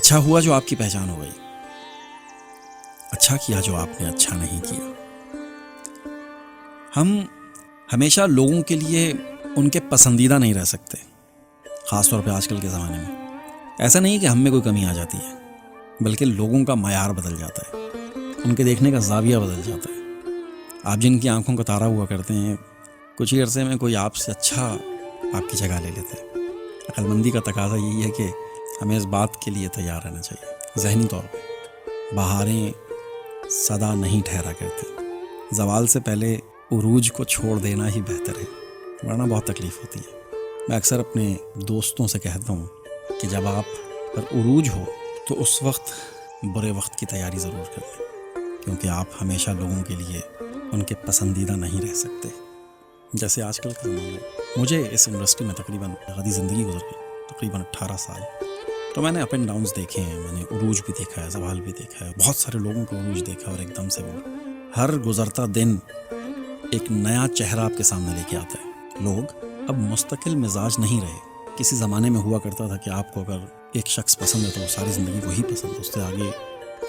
اچھا ہوا جو آپ کی پہچان ہو گئی، اچھا کیا جو آپ نے اچھا نہیں کیا۔ ہم ہمیشہ لوگوں کے لیے ان کے پسندیدہ نہیں رہ سکتے، خاص طور پہ آج کل کے زمانے میں۔ ایسا نہیں کہ ہم میں کوئی کمی آ جاتی ہے، بلکہ لوگوں کا معیار بدل جاتا ہے، ان کے دیکھنے کا زاویہ بدل جاتا ہے۔ آپ جن کی آنکھوں کا تارا ہوا کرتے ہیں، کچھ ہی عرصے میں کوئی آپ سے اچھا آپ کی جگہ لے لیتا ہے۔ عقل مندی کا تقاضا یہی ہے کہ ہمیں اس بات کے لیے تیار رہنا چاہیے ذہنی طور پہ۔ بہاریں سدا نہیں ٹھہرا کرتی، زوال سے پہلے عروج کو چھوڑ دینا ہی بہتر ہے، ورنہ بہت تکلیف ہوتی ہے۔ میں اکثر اپنے دوستوں سے کہتا ہوں کہ جب آپ پر عروج ہو تو اس وقت برے وقت کی تیاری ضرور کر لیں، کیونکہ آپ ہمیشہ لوگوں کے لیے ان کے پسندیدہ نہیں رہ سکتے۔ جیسے آج کل کا زمانہ ہے، مجھے اس انڈسٹری میں تقریباً آدھی زندگی گزر گئی، تقریباً 18 سال۔ تو میں نے اپ اینڈ ڈاؤنز دیکھے ہیں، میں نے عروج بھی دیکھا ہے، زوال بھی دیکھا ہے، بہت سارے لوگوں کو عروج دیکھا، اور ایک دم سے وہ ہر گزرتا دن ایک نیا چہرہ آپ کے سامنے لے کے آتا ہے۔ لوگ اب مستقل مزاج نہیں رہے۔ کسی زمانے میں ہوا کرتا تھا کہ آپ کو اگر ایک شخص پسند ہے تو ساری زندگی وہی پسند ہے، اس سے آگے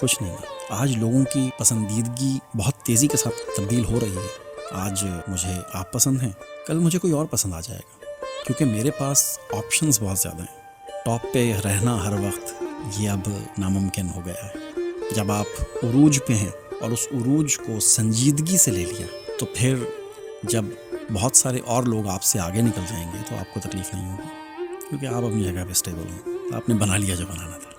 کچھ نہیں ہے۔ آج لوگوں کی پسندیدگی بہت تیزی کے ساتھ تبدیل ہو رہی ہے۔ آج مجھے آپ پسند ہیں، کل مجھے کوئی اور پسند آ جائے گا، کیونکہ میرے پاس آپشنز بہت زیادہ ہیں۔ ٹاپ پہ رہنا ہر وقت یہ اب ناممکن ہو گیا ہے۔ جب آپ عروج پہ ہیں اور اس عروج کو سنجیدگی سے لے لیا، تو پھر جب بہت سارے اور لوگ آپ سے آگے نکل جائیں گے تو آپ کو تکلیف نہیں ہوگی، کیونکہ آپ اپنی جگہ پہ اسٹیبل ہیں، آپ نے بنا لیا جو بنانا تھا۔